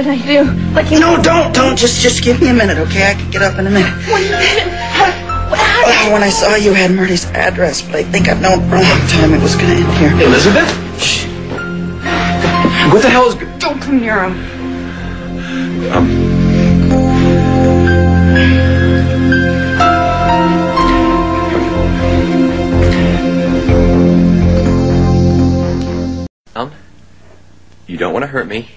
did I do? Like you... No, don't. Just give me a minute, okay? I can get up in a minute. What minute? Well, when I saw you had Murty's address, but I think I've known for a long time it was going to end here. Elizabeth? Shh. What the hell is... Don't come near him. You don't want to hurt me.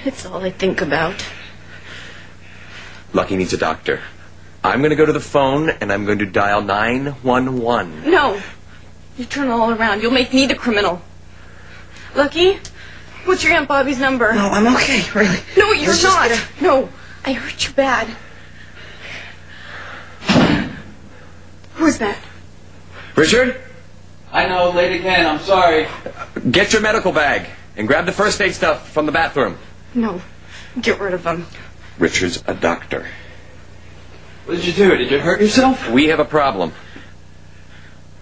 It's all I think about. Lucky needs a doctor. I'm going to go to the phone and I'm going to dial 911. No. You turn all around. You'll make me the criminal. Lucky, what's your Aunt Bobby's number? No, I'm okay, really. No, you're not. No, I hurt you bad. Who's that? Richard? I know, late again. I'm sorry. Get your medical bag and grab the first aid stuff from the bathroom. No, get rid of him. Richard's a doctor. What did you do? Did you hurt yourself? We have a problem.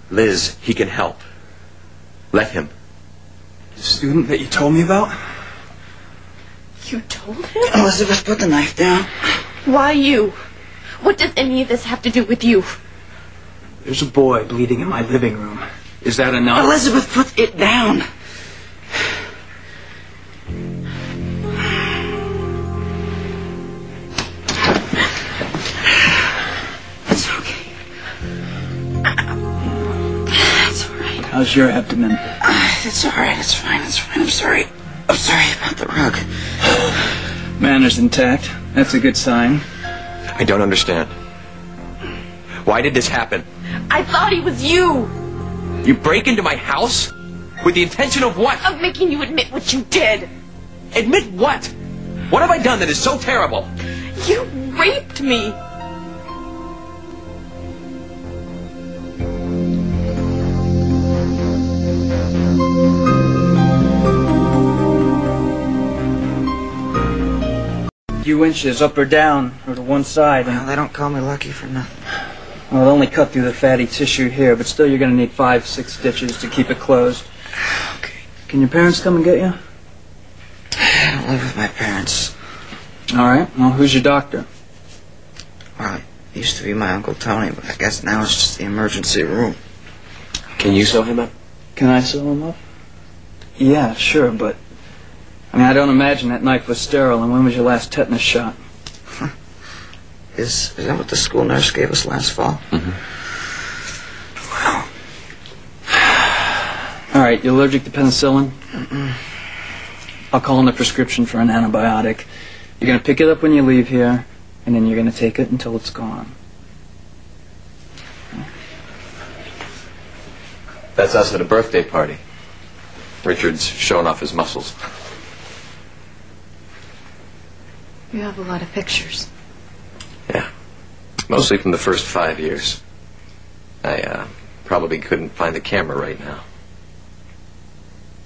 Liz, he can help. Let him. The student that you told me about? You told him? Elizabeth, put the knife down. Why you? What does any of this have to do with you? There's a boy bleeding in my living room. Is that enough? Elizabeth, put it down. It's okay. It's all right. How's your abdomen? It's all right. It's fine. It's fine. I'm sorry. I'm sorry about the rug. Manners intact. That's a good sign. I don't understand. Why did this happen? I thought he was you. You break into my house? With the intention of what? Of making you admit what you did. Admit what? What have I done that is so terrible? You raped me. Few inches up or down, or to one side. Well, they don't call me lucky for nothing. Well, it'll only cut through the fatty tissue here, but still you're going to need 5-6 stitches to keep it closed. Okay. Can your parents come and get you? I don't live with my parents. All right. Well, who's your doctor? Well, it used to be my Uncle Tony, but I guess now it's just the emergency room. Can you sew him up? Can I sew him up? Yeah, sure, but... I don't imagine that knife was sterile, and when was your last tetanus shot? Is that what the school nurse gave us last fall? Mm-hmm. Wow. All right, you allergic to penicillin? Mm-mm. I'll call in a prescription for an antibiotic. You're going to pick it up when you leave here, and then you're going to take it until it's gone. That's us at a birthday party. Richard's showing off his muscles. You have a lot of pictures. Yeah. Mostly from the first 5 years. I probably couldn't find the camera right now.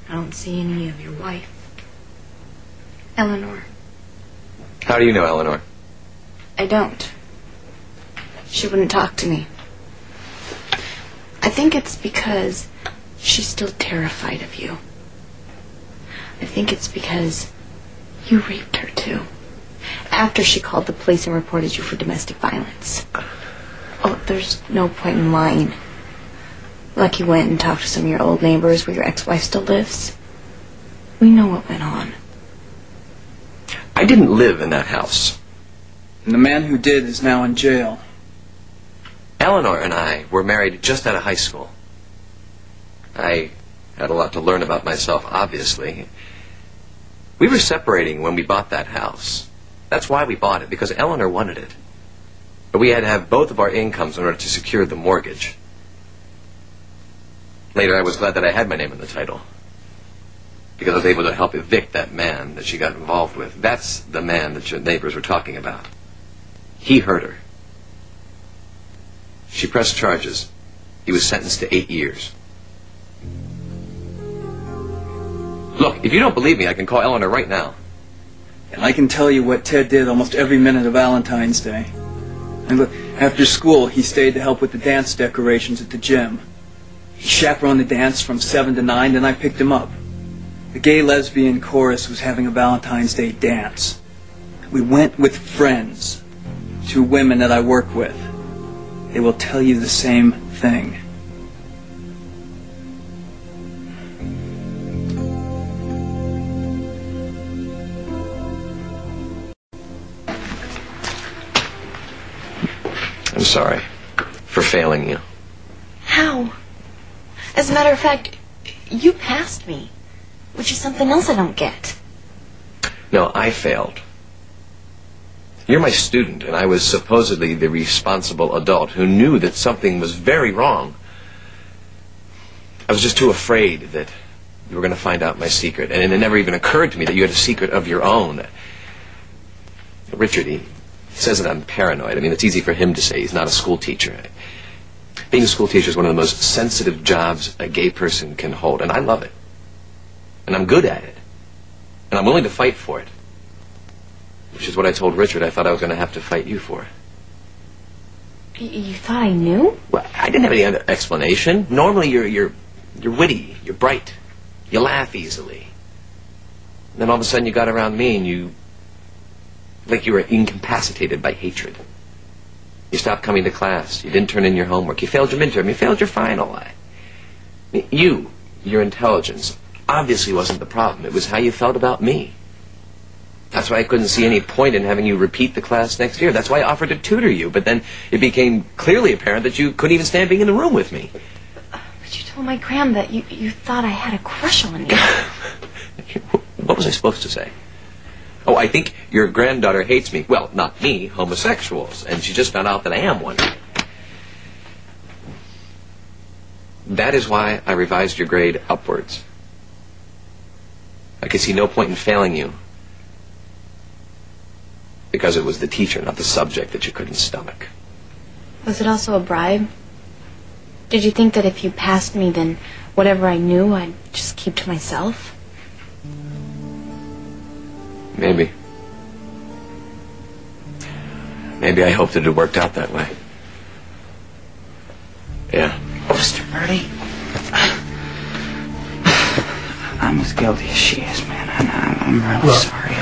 I don't see any of your wife. Eleanor. How do you know Eleanor? I don't. She wouldn't talk to me. I think it's because she's still terrified of you. I think it's because you raped her too. After she called the police and reported you for domestic violence. Oh, there's no point in lying. Lucky went and talked to some of your old neighbors where your ex-wife still lives. We know what went on. I didn't live in that house. And the man who did is now in jail. Eleanor and I were married just out of high school. I had a lot to learn about myself, obviously. We were separating when we bought that house. That's why we bought it, because Eleanor wanted it. But we had to have both of our incomes in order to secure the mortgage. Later, I was glad that I had my name in the title, because I was able to help evict that man that she got involved with. That's the man that your neighbors were talking about. He hurt her. She pressed charges. He was sentenced to 8 years. Look, if you don't believe me, I can call Eleanor right now. And I can tell you what Ted did almost every minute of Valentine's Day. And look, after school, he stayed to help with the dance decorations at the gym. He chaperoned the dance from 7 to 9, then I picked him up. The gay-lesbian chorus was having a Valentine's Day dance. We went with friends, 2 women that I work with. They will tell you the same thing. I'm sorry for failing you. How? As a matter of fact, you passed me, which is something else I don't get. No, I failed. You're my student, and I was supposedly the responsible adult who knew that something was very wrong. I was just too afraid that you were going to find out my secret, and it never even occurred to me that you had a secret of your own. Richard, he says that I'm paranoid. I mean, it's easy for him to say. He's not a school teacher. Being a school teacher is one of the most sensitive jobs a gay person can hold, and I love it. And I'm good at it. And I'm willing to fight for it. Which is what I told Richard I thought I was going to have to fight you for. You thought I knew? Well, I didn't have any other explanation. Normally you're witty, you're bright, you laugh easily. And then all of a sudden you got around me and you were incapacitated by hatred. You stopped coming to class. You didn't turn in your homework. You failed your midterm. You failed your final. Your intelligence obviously wasn't the problem. It was how you felt about me. That's why I couldn't see any point in having you repeat the class next year. That's why I offered to tutor you. But then it became clearly apparent that you couldn't even stand being in the room with me. But you told my Graham that you thought I had a crush on you. What was I supposed to say? Oh, I think your granddaughter hates me. Well, not me, homosexuals. And she just found out that I am one. That is why I revised your grade upwards. I could see no point in failing you. Because it was the teacher, not the subject, that you couldn't stomach. Was it also a bribe? Did you think that if you passed me, then whatever I knew, I'd just keep to myself? Maybe. Maybe I hoped it had worked out that way. Yeah. Mr. Murdy, I'm as guilty as she is, man. I'm really sorry.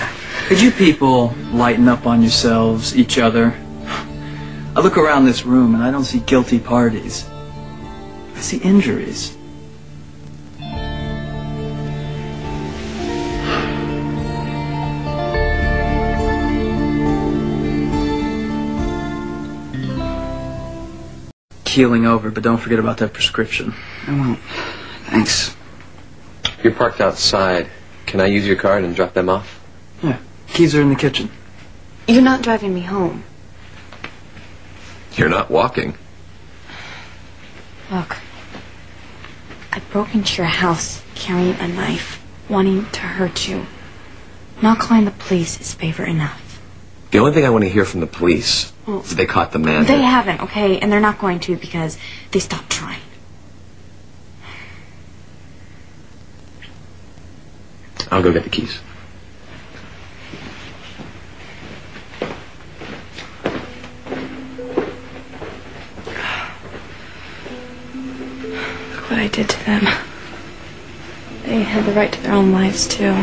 Could you people lighten up on yourselves, each other? I look around this room and I don't see guilty parties. I see injuries. Healing over, but don't forget about that prescription. I won't. Thanks. You're parked outside. Can I use your card and drop them off? Yeah, keys are in the kitchen. You're not driving me home. You're not walking. Look, I broke into your house carrying a knife, wanting to hurt you. Not calling the police is favor enough. The only thing I want to hear from the police is they caught the man. They haven't, okay? And they're not going to because they stopped trying. I'll go get the keys. Look what I did to them. They had the right to their own lives, too.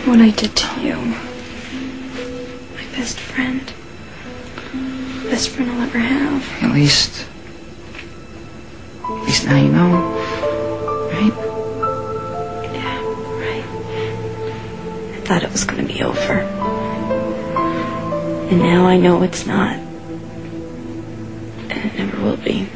What I did to you. My best friend. Best friend I'll ever have. At least now you know, right? Yeah, right. I thought it was going to be over. And now I know it's not. And it never will be.